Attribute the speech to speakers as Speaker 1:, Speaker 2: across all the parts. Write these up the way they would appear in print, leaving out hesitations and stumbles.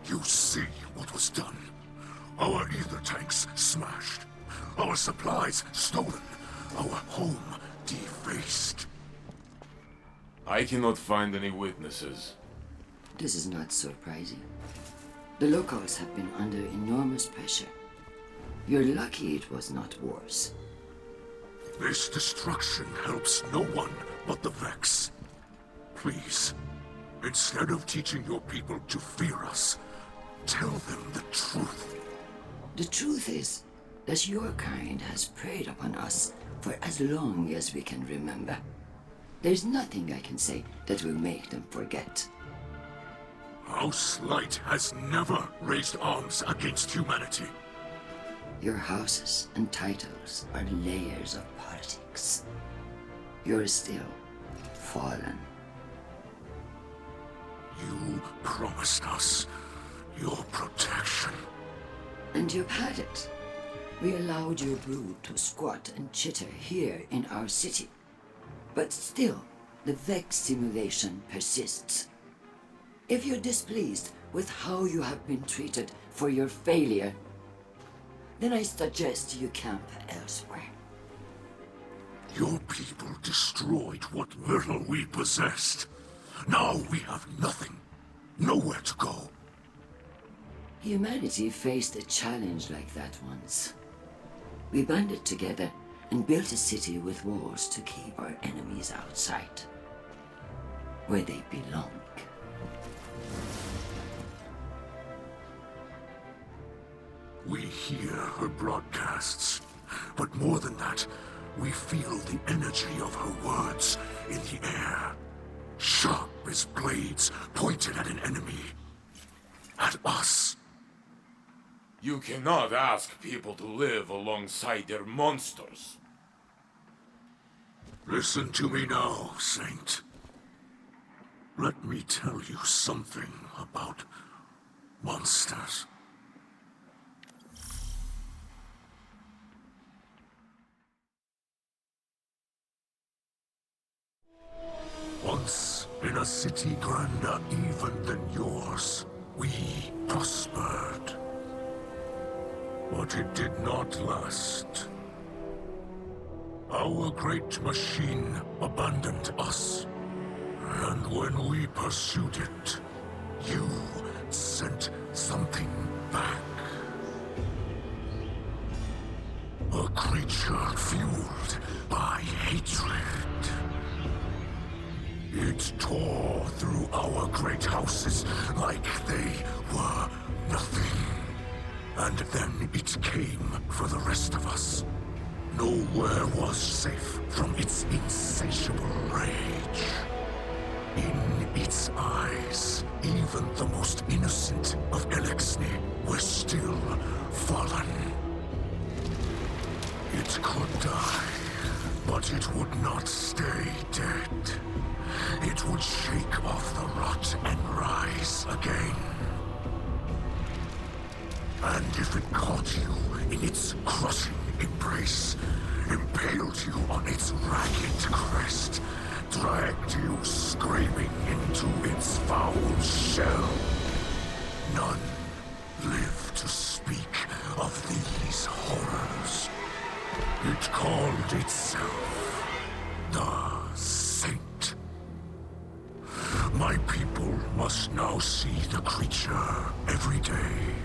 Speaker 1: You see what was done. Our ether tanks smashed. Our supplies stolen. Our home defaced.
Speaker 2: I cannot find any witnesses.
Speaker 3: This is not surprising. The locals have been under enormous pressure. You're lucky it was not worse.
Speaker 1: This destruction helps no one but the Vex. Please, instead of teaching your people to fear us, tell them the truth.
Speaker 3: The truth is that your kind has preyed upon us for as long as we can remember. There's nothing I can say that will make them forget.
Speaker 1: House Light has never raised arms against humanity.
Speaker 3: Your houses and titles are layers of politics. You're still fallen.
Speaker 1: You promised us your protection.
Speaker 3: And you've had it. We allowed your brood to squat and chitter here in our city. But still, the Vex simulation persists. If you're displeased with how you have been treated for your failure, then I suggest you camp elsewhere.
Speaker 1: Your people destroyed what little we possessed. Now we have nothing. Nowhere to go.
Speaker 3: Humanity faced a challenge like that once. We banded together and built a city with walls to keep our enemies outside, where they belong.
Speaker 1: We hear her broadcasts, but more than that, we feel the energy of her words in the air. Sharp as blades pointed at an enemy. At us.
Speaker 2: You cannot ask people to live alongside their monsters.
Speaker 1: Listen to me now, Saint. Let me tell you something about monsters. Once, in a city grander even than yours, we prospered. But it did not last. Our great machine abandoned us. And when we pursued it, you sent something back. A creature fueled by hatred. It tore through our great houses like they were nothing. And then it came for the rest of us. Nowhere was safe from its insatiable rage. In its eyes, even the most innocent of Eliksni were still fallen. It could die, but it would not stay dead. It would shake off the rot and rise again. And if it caught you in its crushing embrace, impaled you on its ragged crest, dragged you screaming into its foul shell, none live to speak of these horrors. It called itself the Saint. My people must now see the creature every day.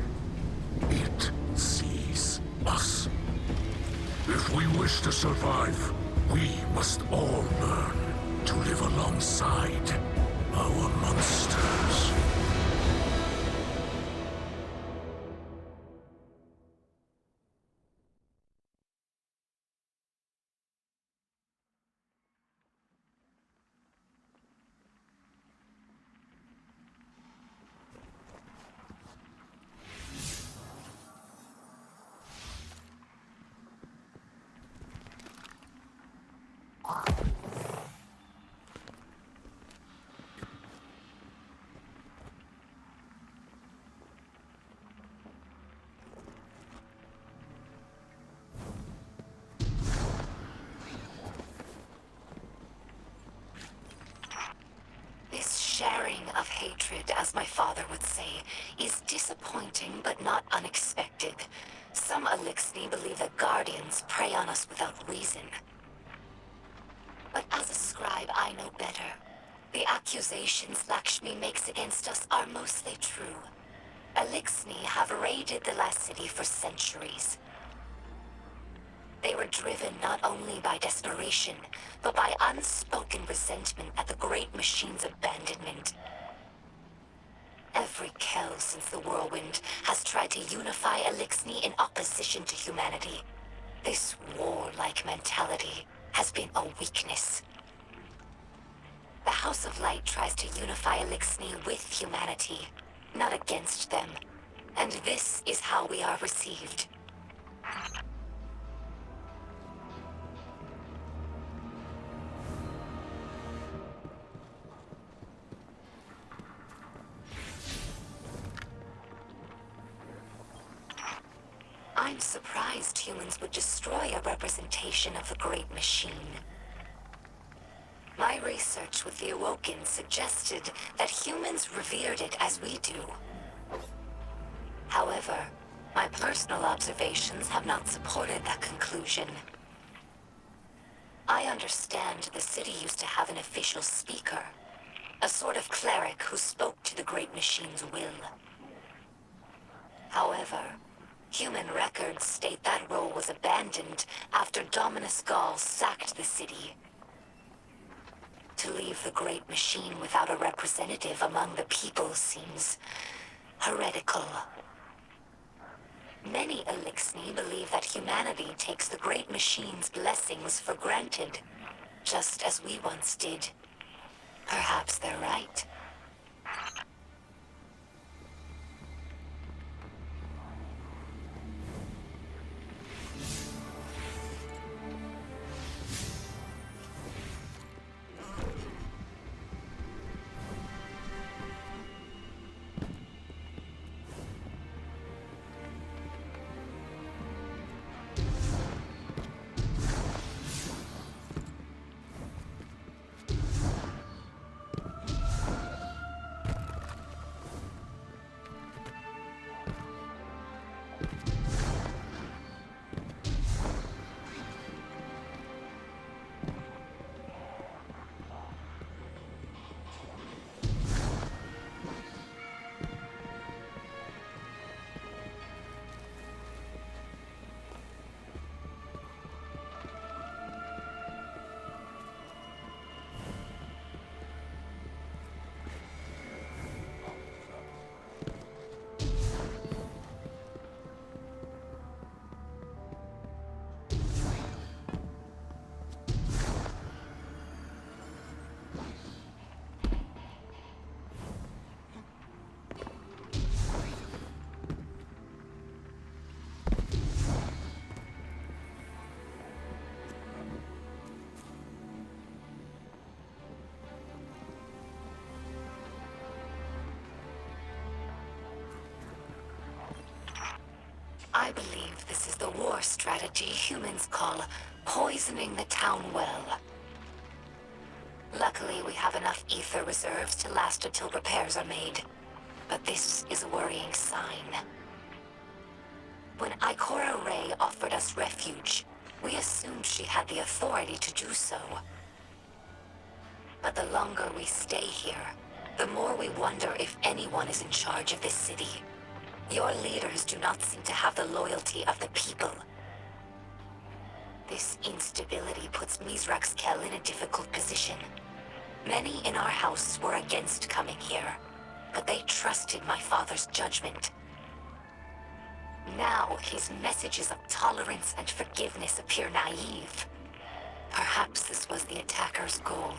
Speaker 1: It sees us. If we wish to survive, we must all learn to live alongside our monsters.
Speaker 4: hatred, as my father would say, is disappointing but not unexpected. Some Eliksni believe that guardians prey on us without reason. But as a scribe, I know better. The accusations Lakshmi makes against us are mostly true. Eliksni have raided the last city for centuries. They were driven not only by desperation, but by unspoken resentment at the great machine's abandonment. Every Kel since the Whirlwind has tried to unify Eliksni in opposition to humanity. This warlike mentality has been a weakness. The House of Light tries to unify Eliksni with humanity, not against them. And this is how we are received. I'm surprised humans would destroy a representation of the Great Machine. My research with the Awoken suggested that humans revered it as we do. However, my personal observations have not supported that conclusion. I understand the city used to have an official speaker, a sort of cleric who spoke to the Great Machine's will. However, human records state that role was abandoned after Dominus Gaul sacked the city. To leave the Great Machine without a representative among the people seems heretical. Many Eliksni believe that humanity takes the Great Machine's blessings for granted, just as we once did. Perhaps they're right. I believe this is the war strategy humans call poisoning the town well. Luckily, we have enough ether reserves to last until repairs are made. But this is a worrying sign. When Ikora Ray offered us refuge, we assumed she had the authority to do so. But the longer we stay here, the more we wonder if anyone is in charge of this city. Your leaders do not seem to have the loyalty of the people. This instability puts Mizrax Kel in a difficult position. Many in our house were against coming here, but they trusted my father's judgment. Now, his messages of tolerance and forgiveness appear naive. Perhaps this was the attacker's goal.